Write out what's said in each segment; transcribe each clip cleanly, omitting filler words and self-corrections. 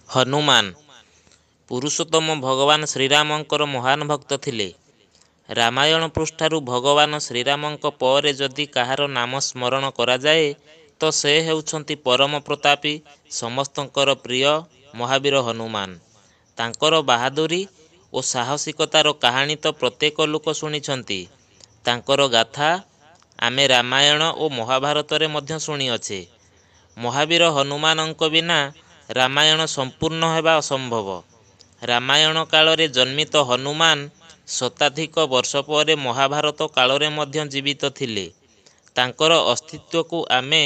ହନୁମାନ ପୁରୁଷୋତ୍ତମ ଭଗବାନ ଶ୍ରୀରାମଙ୍କର ମହାନ ଭକ୍ତ ଥିଲେ। ରାମାୟଣ ପୃଷ୍ଠାରୁ ଭଗବାନ ଶ୍ରୀରାମଙ୍କ ପରେ ଯଦି କାହାର ନାମ ସ୍ମରଣ କରାଯାଏ ତ ସେ ହେଉଛନ୍ତି ପରମ ପ୍ରତାପୀ ସମସ୍ତଙ୍କର ପ୍ରିୟ ମହାବୀର ହନୁମାନ। ତାଙ୍କର ବାହାଦୁରୀ ଓ ସାହସିକତାର କାହାଣୀ ତ ପ୍ରତ୍ୟେକ ଲୋକ ଶୁଣିଛନ୍ତି। ତାଙ୍କର ଗାଥା ଆମେ ରାମାୟଣ ଓ ମହାଭାରତରେ ମଧ୍ୟ ଶୁଣିଅଛେ। ମହାବୀର ହନୁମାନଙ୍କ ବିନା ରାମାୟଣ ସମ୍ପୂର୍ଣ୍ଣ ହେବା ଅସମ୍ଭବ। ରାମାୟଣ କାଳରେ ଜନ୍ମିତ ହନୁମାନ ଶତାଧିକ ବର୍ଷ ପରେ ମହାଭାରତ କାଳରେ ମଧ୍ୟ ଜୀବିତ ଥିଲେ। ତାଙ୍କର ଅସ୍ତିତ୍ୱକୁ ଆମେ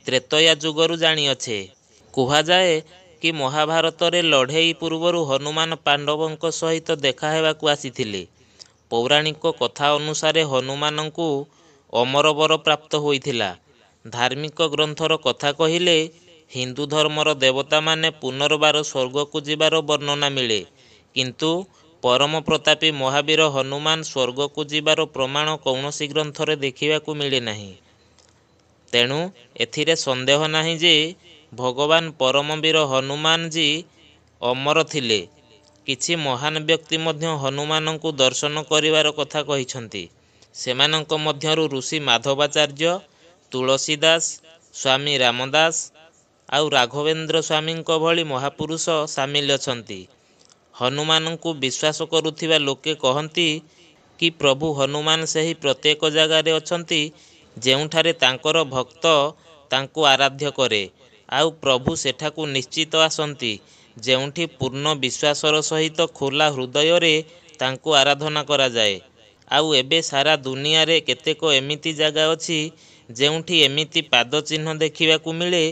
ତ୍ରେତୟା ଯୁଗରୁ ଜାଣିଅଛେ। କୁହାଯାଏ କି ମହାଭାରତରେ ଲଢ଼େଇ ପୂର୍ବରୁ ହନୁମାନ ପାଣ୍ଡବଙ୍କ ସହିତ ଦେଖା ହେବାକୁ ଆସିଥିଲେ। ପୌରାଣିକ କଥା ଅନୁସାରେ ହନୁମାନଙ୍କୁ ଅମର ବର ପ୍ରାପ୍ତ ହୋଇଥିଲା। ଧାର୍ମିକ ଗ୍ରନ୍ଥର କଥା କହିଲେ ହିନ୍ଦୁ ଧର୍ମର ଦେବତାମାନେ ପୁନର୍ବାର ସ୍ୱର୍ଗକୁ ଯିବାର ବର୍ଣ୍ଣନା ମିଳେ, କିନ୍ତୁ ପରମ ପ୍ରତାପୀ ମହାବୀର ହନୁମାନ ସ୍ୱର୍ଗକୁ ଯିବାର ପ୍ରମାଣ କୌଣସି ଗ୍ରନ୍ଥରେ ଦେଖିବାକୁ ମିଳେ ନାହିଁ। ତେଣୁ ଏଥିରେ ସନ୍ଦେହ ନାହିଁ ଯେ ଭଗବାନ ପରମବୀର ହନୁମାନଜୀ ଅମର ଥିଲେ। କିଛି ମହାନ ବ୍ୟକ୍ତି ମଧ୍ୟ ହନୁମାନଙ୍କୁ ଦର୍ଶନ କରିବାର କଥା କହିଛନ୍ତି। ସେମାନଙ୍କ ମଧ୍ୟରୁ ଋଷି ମାଧବାଚାର୍ଯ୍ୟ, ତୁଳସୀ ଦାସ, ସ୍ୱାମୀ ରାମଦାସ ଆଉ ରାଘବେନ୍ଦ୍ର ସ୍ୱାମୀଙ୍କ ଭଳି ମହାପୁରୁଷ ସାମିଲ ଅଛନ୍ତି। ହନୁମାନଙ୍କୁ ବିଶ୍ୱାସ କରୁଥିବା ଲୋକେ କହନ୍ତି କି ପ୍ରଭୁ ହନୁମାନ ସେହି ପ୍ରତ୍ୟେକ ଜାଗାରେ ଅଛନ୍ତି ଯେଉଁଠାରେ ତାଙ୍କର ଭକ୍ତ ତାଙ୍କୁ ଆରାଧ୍ୟ କରେ, ଆଉ ପ୍ରଭୁ ସେଠାକୁ ନିଶ୍ଚିତ ଆସନ୍ତି ଯେଉଁଠି ପୂର୍ଣ୍ଣ ବିଶ୍ୱାସର ସହିତ ଖୋଲା ହୃଦୟରେ ତାଙ୍କୁ ଆରାଧନା କରାଯାଏ। ଆଉ ଏବେ ସାରା ଦୁନିଆରେ କେତେକ ଏମିତି ଜାଗା ଅଛି ଯେଉଁଠି ଏମିତି ପାଦଚିହ୍ନ ଦେଖିବାକୁ ମିଳେ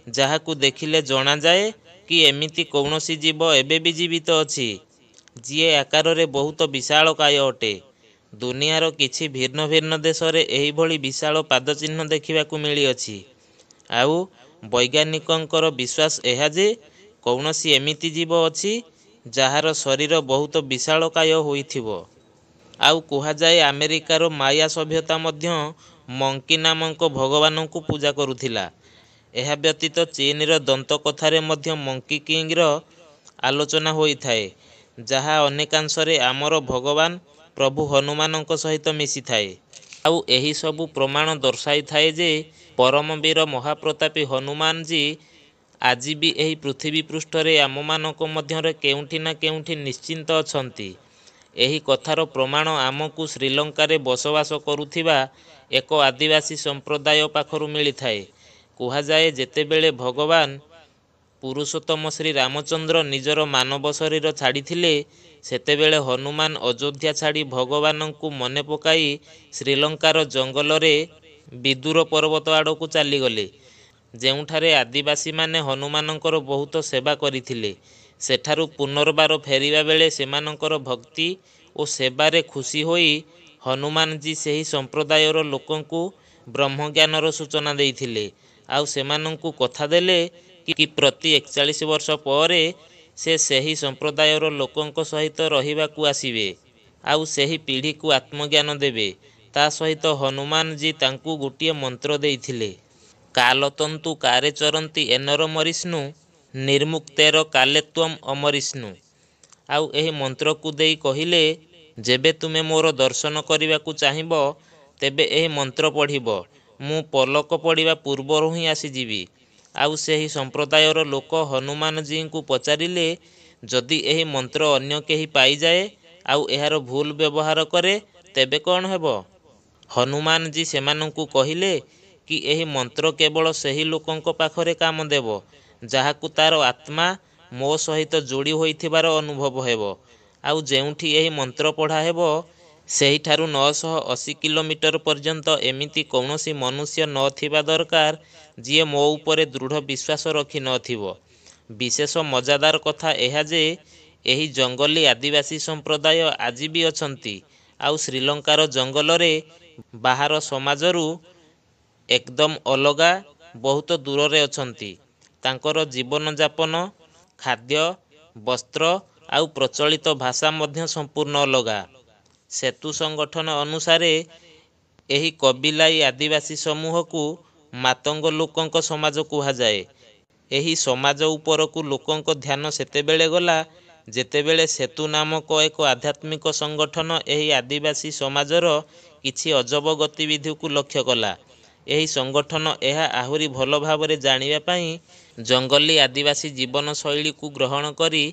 ଯାହାକୁ ଦେଖିଲେ ଜଣାଯାଏ କି ଏମିତି କୌଣସି ଜୀବ ଏବେ ବି ଜୀବିତ ଅଛି, ଯିଏ ଆକାରରେ ବହୁତ ବିଶାଳକାୟ ଅଟେ। ଦୁନିଆର କିଛି ଭିନ୍ନ ଭିନ୍ନ ଦେଶରେ ଏହିଭଳି ବିଶାଳ ପାଦଚିହ୍ନ ଦେଖିବାକୁ ମିଳିଅଛି। ଆଉ ବୈଜ୍ଞାନିକଙ୍କର ବିଶ୍ୱାସ ଏହା ଯେ କୌଣସି ଏମିତି ଜୀବ ଅଛି ଯାହାର ଶରୀର ବହୁତ ବିଶାଳକାୟ ହୋଇଥିବ। ଆଉ କୁହାଯାଏ ଆମେରିକାର ମାୟା ସଭ୍ୟତା ମଧ୍ୟ ମଙ୍କି ନାମକ ଭଗବାନଙ୍କୁ ପୂଜା କରୁଥିଲା। ଏହା ବ୍ୟତୀତ ଚୀନର ଦନ୍ତକଥାରେ ମଧ୍ୟ ମଙ୍କି କିଙ୍ଗର ଆଲୋଚନା ହୋଇଥାଏ, ଯାହା ଅନେକାଂଶରେ ଆମର ଭଗବାନ ପ୍ରଭୁ ହନୁମାନଙ୍କ ସହିତ ମିଶିଥାଏ। ଆଉ ଏହି ସବୁ ପ୍ରମାଣ ଦର୍ଶାଇଥାଏ ଯେ ପରମବୀର ମହାପ୍ରତାପୀ ହନୁମାନଜୀ ଆଜି ବି ଏହି ପୃଥିବୀ ପୃଷ୍ଠରେ ଆମମାନଙ୍କ ମଧ୍ୟରେ କେଉଁଠି ନା କେଉଁଠି ନିଶ୍ଚିନ୍ତ ଅଛନ୍ତି। ଏହି କଥାର ପ୍ରମାଣ ଆମକୁ ଶ୍ରୀଲଙ୍କାରେ ବସବାସ କରୁଥିବା ଏକ ଆଦିବାସୀ ସମ୍ପ୍ରଦାୟ ପାଖରୁ ମିଳିଥାଏ। କୁହାଯାଏ ଯେତେବେଳେ ଭଗବାନ ପୁରୁଷୋତ୍ତମ ଶ୍ରୀ ରାମଚନ୍ଦ୍ର ନିଜର ମାନବ ଶରୀର ଛାଡ଼ିଥିଲେ, ସେତେବେଳେ ହନୁମାନ ଅଯୋଧ୍ୟା ଛାଡ଼ି ଭଗବାନଙ୍କୁ ମନେ ପକାଇ ଶ୍ରୀଲଙ୍କାର ଜଙ୍ଗଲରେ ବିଦୁର ପର୍ବତ ଆଡ଼କୁ ଚାଲିଗଲେ, ଯେଉଁଠାରେ ଆଦିବାସୀମାନେ ହନୁମାନଙ୍କର ବହୁତ ସେବା କରିଥିଲେ। ସେଠାରୁ ପୁନର୍ବାର ଫେରିବା ବେଳେ ସେମାନଙ୍କର ଭକ୍ତି ଓ ସେବାରେ ଖୁସି ହୋଇ ହନୁମାନଜୀ ସେହି ସମ୍ପ୍ରଦାୟର ଲୋକଙ୍କୁ ବ୍ରହ୍ମଜ୍ଞାନର ସୂଚନା ଦେଇଥିଲେ, ଆଉ ସେମାନଙ୍କୁ କଥା ଦେଲେ କି ପ୍ରତି 41 ବର୍ଷ ପରେ ସେ ସେହି ସମ୍ପ୍ରଦାୟର ଲୋକଙ୍କ ସହିତ ରହିବାକୁ ଆସିବେ, ଆଉ ସେହି ପିଢ଼ିକୁ ଆତ୍ମଜ୍ଞାନ ଦେବେ। ତା ସହିତ ହନୁମାନଜୀ ତାଙ୍କୁ ଗୋଟିଏ ମନ୍ତ୍ର ଦେଇଥିଲେ, କାଲତନ୍ତୁ କାରେ ଚରନ୍ତି ଏନର ମରିଷ୍ଣୁ, ନିର୍ମୁକ୍ତେର କାଲେ ତ୍ୱମ୍ ଅମରିଷ୍ଣୁ। ଆଉ ଏହି ମନ୍ତ୍ରକୁ ଦେଇ କହିଲେ, ଯେବେ ତୁମେ ମୋର ଦର୍ଶନ କରିବାକୁ ଚାହିଁବ ତେବେ ଏହି ମନ୍ତ୍ର ପଢ଼ିବ। ମୁଁ ପଲକ ପଡ଼ିବା ପୂର୍ବରୁ ହିଁ ଆସିଯିବି। ଆଉ ସେହି ସମ୍ପ୍ରଦାୟର ଲୋକ ହନୁମାନଜୀଙ୍କୁ ପଚାରିଲେ, ଯଦି ଏହି ମନ୍ତ୍ର ଅନ୍ୟ କେହି ପାଇଯାଏ ଆଉ ଏହାର ଭୁଲ ବ୍ୟବହାର କରେ ତେବେ କ'ଣ ହେବ? ହନୁମାନଜୀ ସେମାନଙ୍କୁ କହିଲେ କି ଏହି ମନ୍ତ୍ର କେବଳ ସେହି ଲୋକଙ୍କ ପାଖରେ କାମ ଦେବ ଯାହାକୁ ତାର ଆତ୍ମା ମୋ ସହିତ ଯୋଡ଼ି ହୋଇଥିବାର ଅନୁଭବ ହେବ। ଆଉ ଯେଉଁଠି ଏହି ମନ୍ତ୍ର ପଢ଼ା ହେବ ସେହିଠାରୁ 980 କିଲୋମିଟର ପର୍ଯ୍ୟନ୍ତ ଏମିତି କୌଣସି ମନୁଷ୍ୟ ନଥିବା ଦରକାର ଯିଏ ମୋ ଉପରେ ଦୃଢ଼ ବିଶ୍ୱାସ ରଖିନଥିବ। ବିଶେଷ ମଜାଦାର କଥା ଏହା ଯେ ଏହି ଜଙ୍ଗଲୀ ଆଦିବାସୀ ସମ୍ପ୍ରଦାୟ ଆଜି ବି ଅଛନ୍ତି, ଆଉ ଶ୍ରୀଲଙ୍କାର ଜଙ୍ଗଲରେ ବାହାର ସମାଜରୁ ଏକଦମ ଅଲଗା, ବହୁତ ଦୂରରେ ଅଛନ୍ତି। ତାଙ୍କର ଜୀବନଯାପନ, ଖାଦ୍ୟ, ବସ୍ତ୍ର ଆଉ ପ୍ରଚଳିତ ଭାଷା ମଧ୍ୟ ସମ୍ପୂର୍ଣ୍ଣ ଅଲଗା। ସେତୁ ସଂଗଠନ ଅନୁସାରେ ଏହି କବିଲାଇ ଆଦିବାସୀ ସମୂହକୁ ମାତଙ୍ଗ ଲୋକଙ୍କ ସମାଜ କୁହାଯାଏ। ଏହି ସମାଜ ଉପରକୁ ଲୋକଙ୍କ ଧ୍ୟାନ ସେତେବେଳେ ଗଲା ଯେତେବେଳେ ସେତୁ ନାମକ ଏକ ଆଧ୍ୟାତ୍ମିକ ସଂଗଠନ ଏହି ଆଦିବାସୀ ସମାଜର କିଛି ଅଜବ ଗତିବିଧିକୁ ଲକ୍ଷ୍ୟ କଲା। ଏହି ସଂଗଠନ ଏହା ଆହୁରି ଭଲ ଭାବରେ ଜାଣିବା ପାଇଁ ଜଙ୍ଗଲୀ ଆଦିବାସୀ ଜୀବନଶୈଳୀକୁ ଗ୍ରହଣ କରି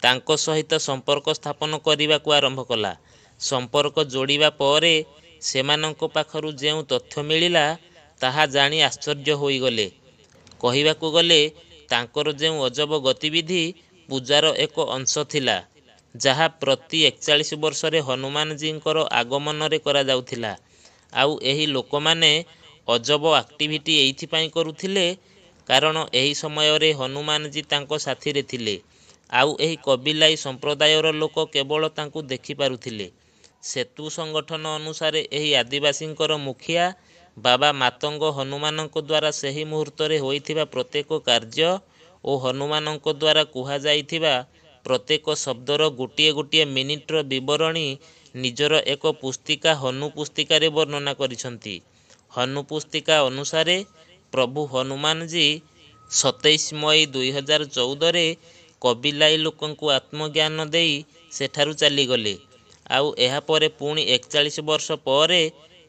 ତାଙ୍କ ସହିତ ସମ୍ପର୍କ ସ୍ଥାପନ କରିବାକୁ ଆରମ୍ଭ କଲା। ସମ୍ପର୍କ ଯୋଡ଼ିବା ପରେ ସେମାନଙ୍କ ପାଖରୁ ଯେଉଁ ତଥ୍ୟ ମିଳିଲା ତାହା ଜାଣି ଆଶ୍ଚର୍ଯ୍ୟ ହୋଇଗଲେ। କହିବାକୁ ଗଲେ ତାଙ୍କର ଯେଉଁ ଅଜବ ଗତିବିଧି ପୂଜାର ଏକ ଅଂଶ ଥିଲା, ଯାହା ପ୍ରତି 41 ବର୍ଷରେ ହନୁମାନଜୀଙ୍କର ଆଗମନରେ କରାଯାଉଥିଲା। ଆଉ ଏହି ଲୋକମାନେ ଅଜବ ଆକ୍ଟିଭିଟି ଏଇଥିପାଇଁ କରୁଥିଲେ କାରଣ ଏହି ସମୟରେ ହନୁମାନଜୀ ତାଙ୍କ ସାଥିରେ ଥିଲେ ଆଉ ଏହି କବିଲାଇ ସମ୍ପ୍ରଦାୟର ଲୋକ କେବଳ ତାଙ୍କୁ ଦେଖିପାରୁଥିଲେ। ସେତୁ ସଂଗଠନ ଅନୁସାରେ ଏହି ଆଦିବାସୀଙ୍କର ମୁଖିଆ ବାବା ମାତଙ୍ଗ ହନୁମାନଙ୍କ ଦ୍ୱାରା ସେହି ମୁହୂର୍ତ୍ତରେ ହୋଇଥିବା ପ୍ରତ୍ୟେକ କାର୍ଯ୍ୟ ଓ ହନୁମାନଙ୍କ ଦ୍ୱାରା କୁହାଯାଇଥିବା ପ୍ରତ୍ୟେକ ଶବ୍ଦର ଗୋଟିଏ ଗୋଟିଏ ମିନିଟର ବିବରଣୀ ନିଜର ଏକ ପୁସ୍ତିକା ହନୁ ପୁସ୍ତିକାରେ ବର୍ଣ୍ଣନା କରିଛନ୍ତି। ହନୁ ପୁସ୍ତିକା ଅନୁସାରେ ପ୍ରଭୁ ହନୁମାନଜୀ 27 ମଇ 2014ରେ କବିଲାଇ ଲୋକଙ୍କୁ ଆତ୍ମଜ୍ଞାନ ଦେଇ ସେଠାରୁ ଚାଲିଗଲେ। ଆଉ ଏହାପରେ ପୁଣି 41 ବର୍ଷ ପରେ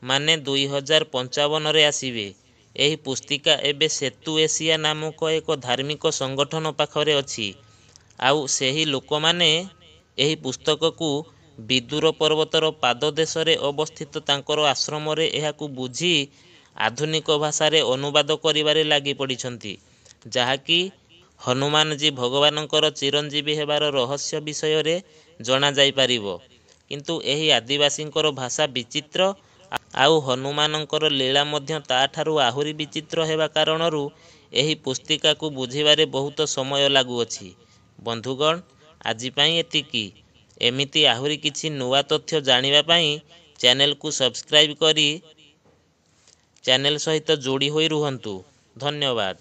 ମାନେ 2055ରେ ଆସିବେ। ଏହି ପୁସ୍ତିକା ଏବେ ସେତୁ ଏସିଆ ନାମକ ଏକ ଧାର୍ମିକ ସଂଗଠନ ପାଖରେ ଅଛି। ଆଉ ସେହି ଲୋକମାନେ ଏହି ପୁସ୍ତକକୁ ବିଦୁର ପର୍ବତର ପାଦଦେଶରେ ଅବସ୍ଥିତ ତାଙ୍କର ଆଶ୍ରମରେ ଏହାକୁ ବୁଝି ଆଧୁନିକ ଭାଷାରେ ଅନୁବାଦ କରିବାରେ ଲାଗି ପଡ଼ିଛନ୍ତି, ଯାହାକି ହନୁମାନଜୀ ଭଗବାନଙ୍କର ଚିରଞ୍ଜୀବୀ ହେବାର ରହସ୍ୟ ବିଷୟରେ ଜଣାଯାଇପାରିବ। କିନ୍ତୁ ଏହି ଆଦିବାସୀଙ୍କର ଭାଷା ବିଚିତ୍ର ଆଉ ହନୁମାନଙ୍କର ଲୀଳା ମଧ୍ୟ ତାଠାରୁ ଆହୁରି ବିଚିତ୍ର ହେବା କାରଣରୁ ଏହି ପୁସ୍ତିକାକୁ ବୁଝିବାରେ ବହୁତ ସମୟ ଲାଗୁଅଛି। ବନ୍ଧୁଗଣ, ଆଜି ପାଇଁ ଏତିକି। ଏମିତି ଆହୁରି କିଛି ନୂଆ ତଥ୍ୟ ଜାଣିବା ପାଇଁ ଚ୍ୟାନେଲକୁ ସବସ୍କ୍ରାଇବ୍ କରି ଚ୍ୟାନେଲ ସହିତ ଯୋଡ଼ି ହୋଇ ରୁହନ୍ତୁ। ଧନ୍ୟବାଦ।